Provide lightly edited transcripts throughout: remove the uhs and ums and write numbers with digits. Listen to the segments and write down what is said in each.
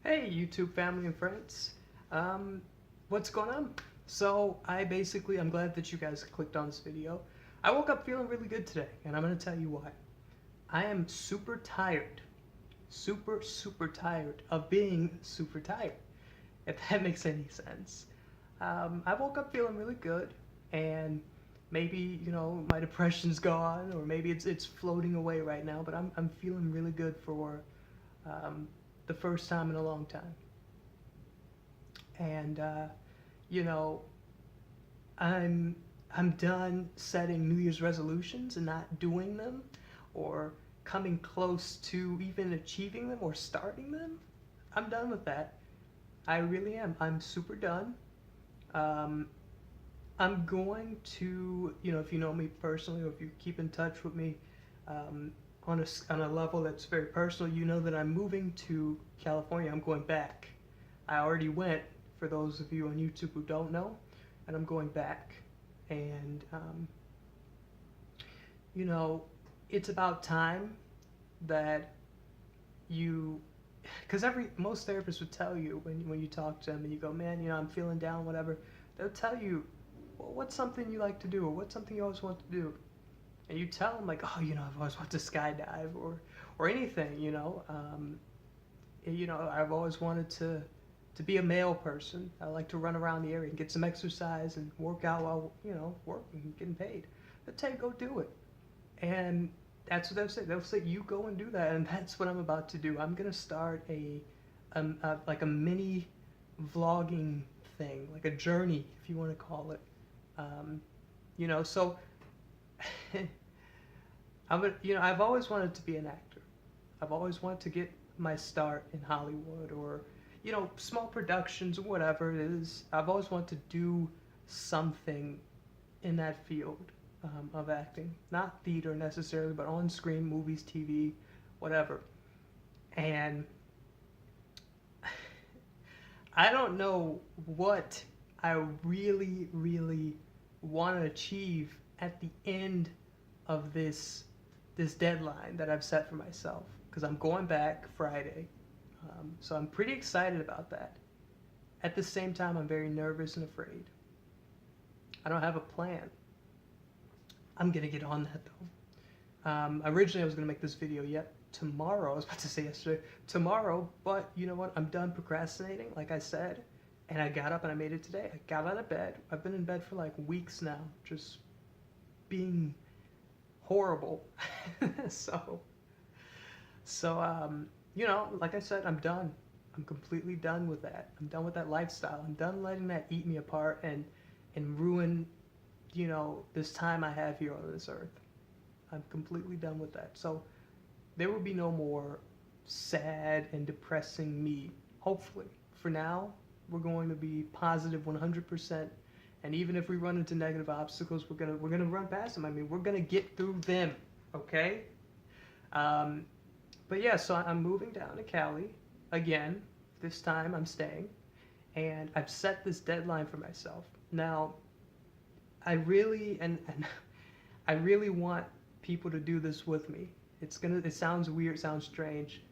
Hey, YouTube family and friends. Um, what's going on? I'm glad that you guys clicked on this video. I woke up feeling really good today, and I'm going to tell you why. I am super tired, super tired of being super tired, if that makes any sense. I woke up feeling really good, and maybe, my depression's gone, or maybe it's floating away right now, but I'm feeling really good for um, the first time in a long time. And you know, I'm I'm done setting New Year's resolutions and not doing them, or coming close to even achieving them or starting them. I'm done with that. I really am. I'm super done. Um, I'm going to, if you know me personally, or if you keep in touch with me um, on a level that's very personal, you know that I'm moving to California. I'm going back. I already went, for those of you on YouTube who don't know, and I'm going back. And, you know, it's about time that you, because most therapists would tell you when you talk to them and you go, man, I'm feeling down, whatever, they'll tell you, well, what's something you like to do, or what's something you always want to do? And you tell them, like, oh, I've always wanted to skydive, or anything, I've always wanted to be a male person. I like to run around the area and get some exercise and work out while, working and getting paid. They'll tell you, go do it. And that's what they'll say. They'll say, you go and do that. And that's what I'm about to do. I'm going to start like a mini vlogging thing, like a journey, if you want to call it. Um, so I've always wanted to be an actor. I've always wanted to get my start in Hollywood, or, small productions or whatever it is. I've always wanted to do something in that field of acting. Not theater necessarily, but on screen, movies, TV, whatever. And I don't know what I really want to achieve at the end of this deadline that I've set for myself, because I'm going back Friday. So I'm pretty excited about that. At the same time, I'm very nervous and afraid. I don't have a plan. I'm gonna get on that though. Originally, I was gonna make this video yet tomorrow. I was about to say yesterday, tomorrow, but you know what? I'm done procrastinating, like I said, and I got up and I made it today. I got out of bed. I've been in bed for like weeks now, just being horrible. so, so, like I said, I'm done. I'm completely done with that. I'm done with that lifestyle. I'm done letting that eat me apart and ruin, this time I have here on this earth. I'm completely done with that. So there will be no more sad and depressing me. Hopefully, for now, we're going to be positive 100%. And even if we run into negative obstacles, we're gonna run past them. I mean, we're gonna get through them. Okay. Um, but yeah, so I'm moving down to Cali again. This time I'm staying, and I've set this deadline for myself. Now, and I really want people to do this with me. It sounds weird, sounds strange,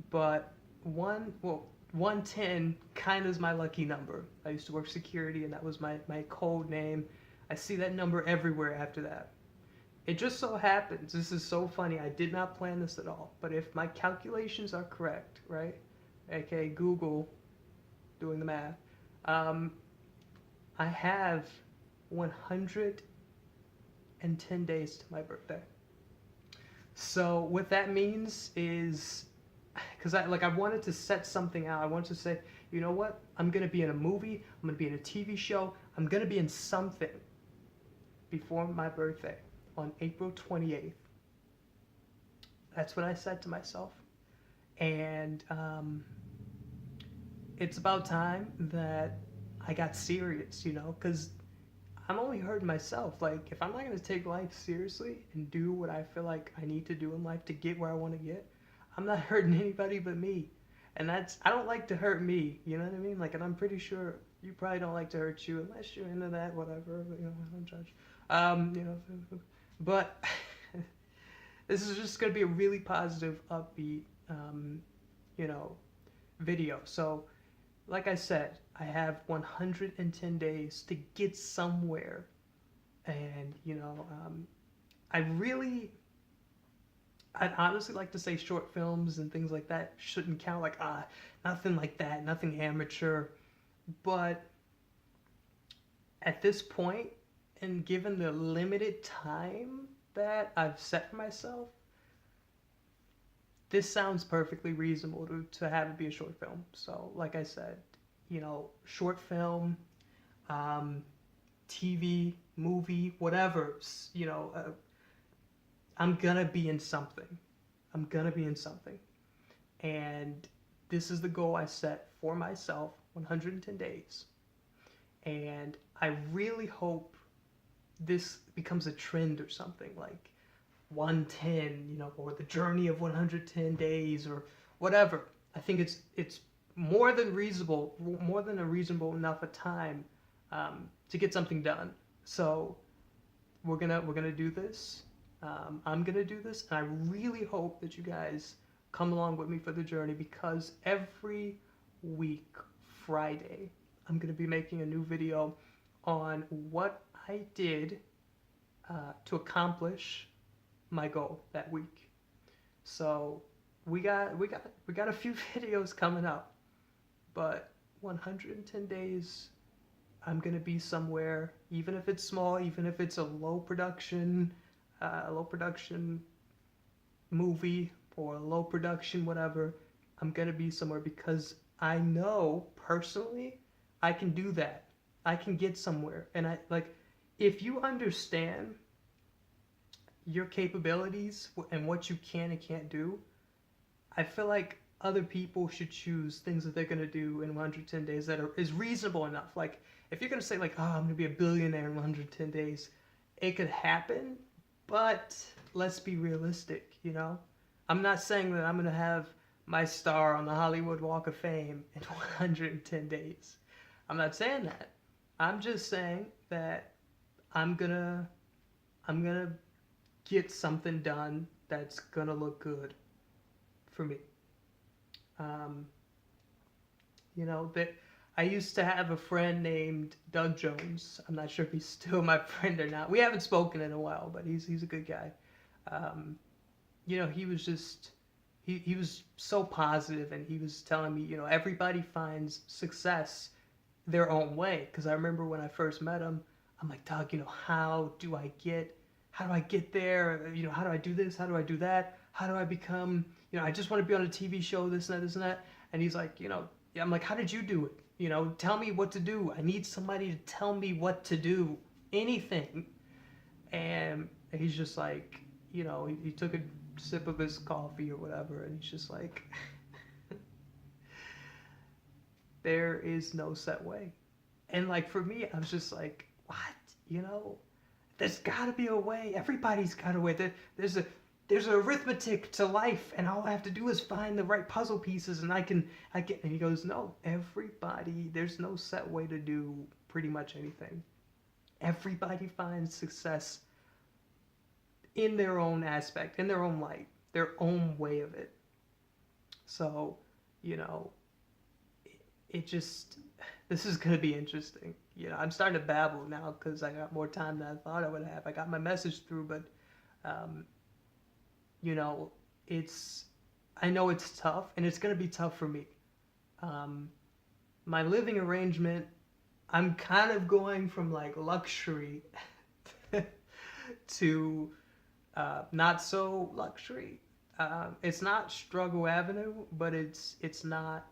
but 110 kind of is my lucky number. I used to work security, and that was my code name. I see that number everywhere after that. It just so happens, this is so funny, I did not plan this at all, but if my calculations are correct, right? Okay, Google doing the math. Um, I have 110 days to my birthday. So what that means is, because I wanted to set something out. I wanted to say, you know what? I'm gonna be in a movie. I'm gonna be in a TV show. I'm gonna be in something before my birthday on April 28th. That's what I said to myself, and it's about time that I got serious. Because I'm only hurting myself. Like, if I'm not going to take life seriously and do what I feel like I need to do in life to get where I want to get, I'm not hurting anybody but me. And I don't like to hurt me, you know what I mean? Like, and I'm pretty sure you probably don't like to hurt you unless you're into that, whatever, but, I don't judge. But this is just going to be a really positive, upbeat, you know, video. So, like I said, I have 110 days to get somewhere. And, I really, I'd honestly like to say short films and things like that shouldn't count. Like, nothing like that, nothing amateur. But at this point, and given the limited time that I've set for myself, this sounds perfectly reasonable to have it be a short film. So, like I said, short film, um, TV, movie, whatever, I'm gonna be in something. I'm gonna be in something. And this is the goal I set for myself, 110 days. And I really hope this becomes a trend or something like 110, or the journey of 110 days or whatever. I think it's more than reasonable, more than a reasonable enough a time to get something done. So we're gonna do this. I'm gonna do this, and I really hope that you guys come along with me for the journey, because every week Friday I'm gonna be making a new video on what I did to accomplish my goal that week. So we got a few videos coming up, but 110 days I'm gonna be somewhere, even if it's small, even if it's a low production movie or a low production whatever. I'm gonna be somewhere because I know personally I can do that. I can get somewhere, and if you understand your capabilities and what you can and can't do, I feel like other people should choose things that they're gonna do in 110 days that is reasonable enough. Like, if you're gonna say like, oh, I'm gonna be a billionaire in 110 days, it could happen, but let's be realistic. I'm not saying that I'm gonna have my star on the Hollywood Walk of Fame in 110 days. I'm not saying that. I'm just saying that I'm gonna get something done that's gonna look good for me. Um, that I used to have a friend named Doug Jones. I'm not sure if he's still my friend or not. We haven't spoken in a while, but he's a good guy. Um, he was just he was so positive, and he was telling me, everybody finds success their own way. Because I remember when I first met him, I'm like, Doug, how do I get there? How do I do this? How do I do that? How do I become, I just want to be on a TV show, this and that, this and that. And he's like, I'm like, how did you do it? Tell me what to do. I need somebody to tell me what to do. Anything. And he's just like, he took a sip of his coffee or whatever, and he's just like, there is no set way. And like, for me, I was just like, what? There's got to be a way. Everybody's got a way. There's an arithmetic to life, and all I have to do is find the right puzzle pieces, and I can. And he goes, no, everybody. There's no set way to do pretty much anything. Everybody finds success in their own aspect, in their own light, their own way of it. So, it just, this is going to be interesting. I'm starting to babble now because I got more time than I thought I would have. I got my message through, but, I know it's tough, and it's going to be tough for me. My living arrangement, I'm kind of going from like luxury to not so luxury. It's not Struggle Avenue, but it's not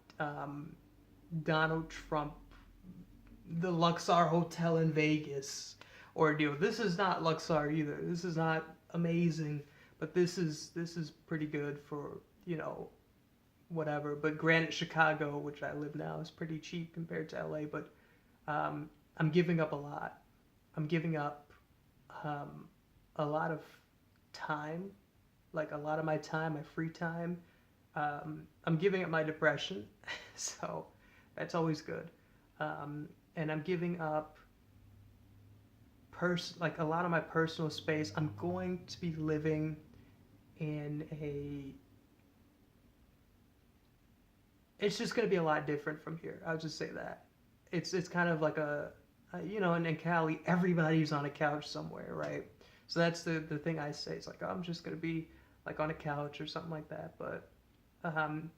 Donald Trump, the Luxor Hotel in Vegas ordeal. This is not Luxor either. This is not amazing, but this is pretty good for whatever. But granted, Chicago, which I live now, is pretty cheap compared to LA. But I'm giving up a lot. I'm giving up a lot of time, like a lot of my time, my free time. I'm giving up my depression, so that's always good. And I'm giving up like a lot of my personal space. I'm going to be living in it's just gonna be a lot different from here. I'll just say that. It's kind of like you know, in Cali, everybody's on a couch somewhere, right? So that's the thing I say. It's like, oh, I'm just gonna be like on a couch or something like that. But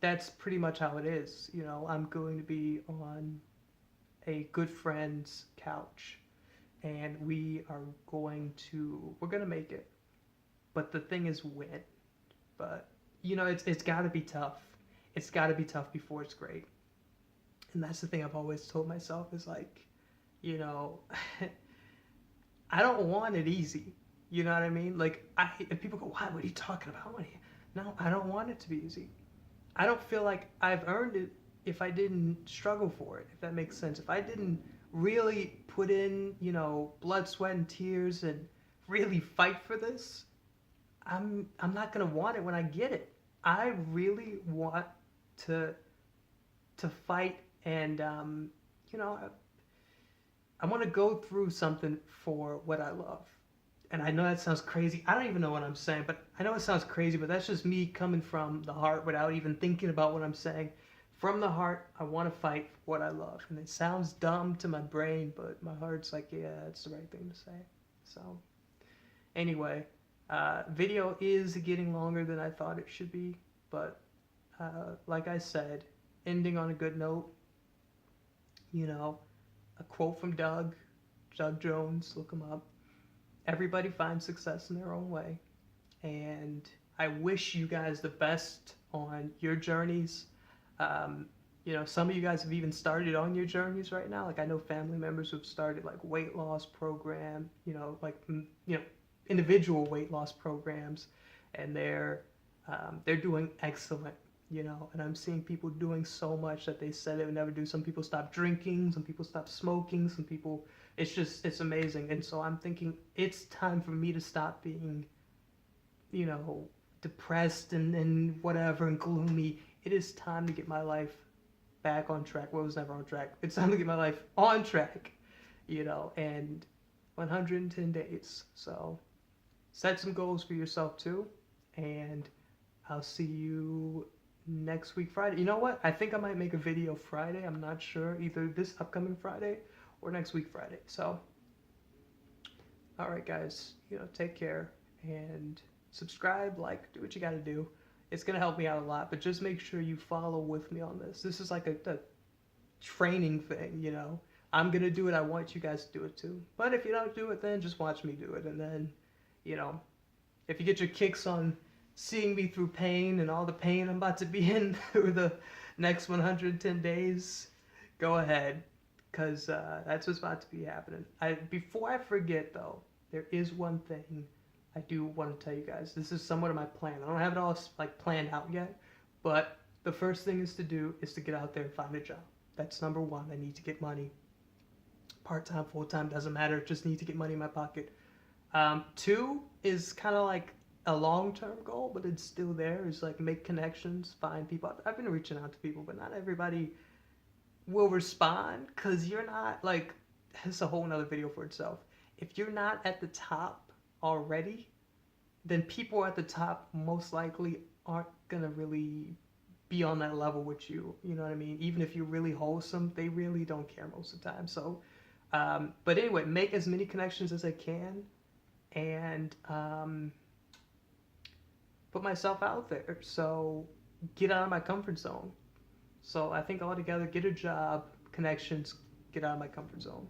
that's pretty much how it is. You know, I'm going to be on a good friend's couch, and we're gonna make it. But the thing is when. But you know, it's got to be tough. It's got to be tough before it's great. And that's the thing I've always told myself is like, you know, I don't want it easy. You know what I mean? Like, if people go, why? What are you talking about? No, I don't want it to be easy. I don't feel like I've earned it if I didn't struggle for it, if that makes sense. If I didn't really put in, you know, blood, sweat, and tears and really fight for this, I'm not gonna want it when I get it. I really want to fight and you know, I want to go through something for what I love. And I know that sounds crazy. I don't even know what I'm saying, but I know it sounds crazy, but that's just me coming from the heart without even thinking about what I'm saying. From the heart, I want to fight for what I love. And it sounds dumb to my brain, but my heart's like, yeah, that's the right thing to say. So, anyway, video is getting longer than I thought it should be, but like I said, ending on a good note, you know, a quote from Doug Jones, look him up. Everybody finds success in their own way. And I wish you guys the best on your journeys. You know, some of you guys have even started on your journeys right now. Like I know family members who've started like weight loss program, you know, like, you know, individual weight loss programs, and they're doing excellent, you know, and I'm seeing people doing so much that they said they would never do. Some people stop drinking, some people stop smoking, some people, it's amazing. And so I'm thinking it's time for me to stop being, you know, depressed and whatever and gloomy. It is time to get my life back on track. Well, it was never on track. It's time to get my life on track, you know, and 110 days. So set some goals for yourself too. And I'll see you next week Friday. You know what? I think I might make a video Friday. I'm not sure. Either this upcoming Friday or next week Friday. So, all right, guys. You know, take care and subscribe, like, do what you got to do. It's going to help me out a lot, but just make sure you follow with me on this. This is like a training thing, you know. I'm going to do it. I want you guys to do it too. But if you don't do it, then just watch me do it. And then, you know, if you get your kicks on seeing me through pain and all the pain I'm about to be in through the next 110 days, go ahead, because that's what's about to be happening. Before I forget, though, there is one thing I do want to tell you guys. This is somewhat of my plan. I don't have it all like planned out yet, but the first thing is to do is to get out there and find a job. That's number one. I need to get money. Part-time, full-time, doesn't matter. Just need to get money in my pocket. Two is kind of like a long-term goal, but it's still there. Is like make connections, find people. I've been reaching out to people, but not everybody will respond because you're not like, it's a whole nother video for itself. If you're not at the top already, then people at the top most likely aren't gonna really be on that level with you. You know what I mean? Even if you're really wholesome, they really don't care most of the time. So, but anyway, make as many connections as I can, and put myself out there. So get out of my comfort zone. So I think altogether, get a job, connections, get out of my comfort zone.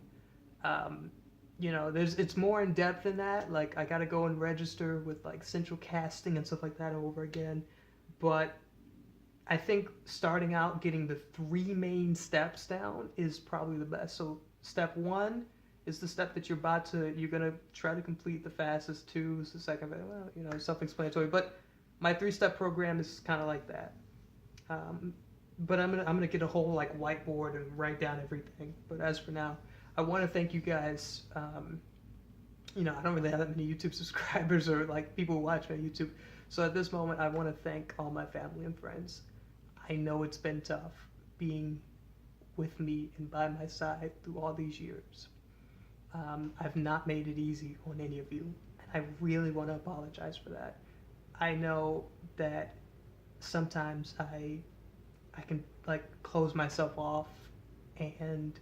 You know, it's more in depth than that. Like I gotta go and register with like central casting and stuff like that over again. But I think starting out, getting the 3 main steps down is probably the best. So step 1 is the step that you're gonna try to complete the fastest. 2 is the second, well, you know, self-explanatory. But my 3-step program is kind of like that. But I'm gonna get a whole like whiteboard and write down everything. But as for now, I want to thank you guys. You know, I don't really have that many YouTube subscribers or like people who watch my YouTube. So at this moment, I want to thank all my family and friends. I know it's been tough being with me and by my side through all these years. I've not made it easy on any of you, and I really want to apologize for that. I know that sometimes I can like close myself off, and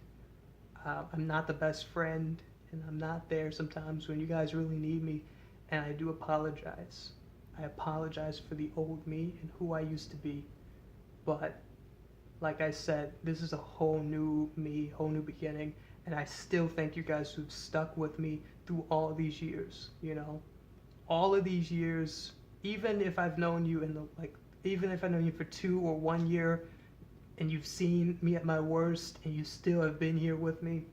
I'm not the best friend, and I'm not there sometimes when you guys really need me, and I do apologize. I apologize for the old me and who I used to be, but like I said, this is a whole new me, whole new beginning, and I still thank you guys who've stuck with me through all of these years, you know? All of these years, even if I've known you in the like even if I've known you for 2 or 1 year and you've seen me at my worst and you still have been here with me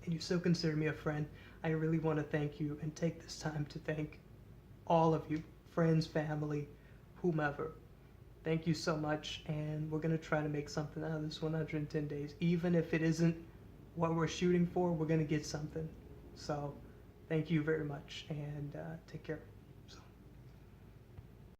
and you still consider me a friend, I really want to thank you and take this time to thank all of you, friends, family, whomever. Thank you so much, and we're going to try to make something out of this 110 days. Even if it isn't what we're shooting for, we're going to get something. So, thank you very much, and take care.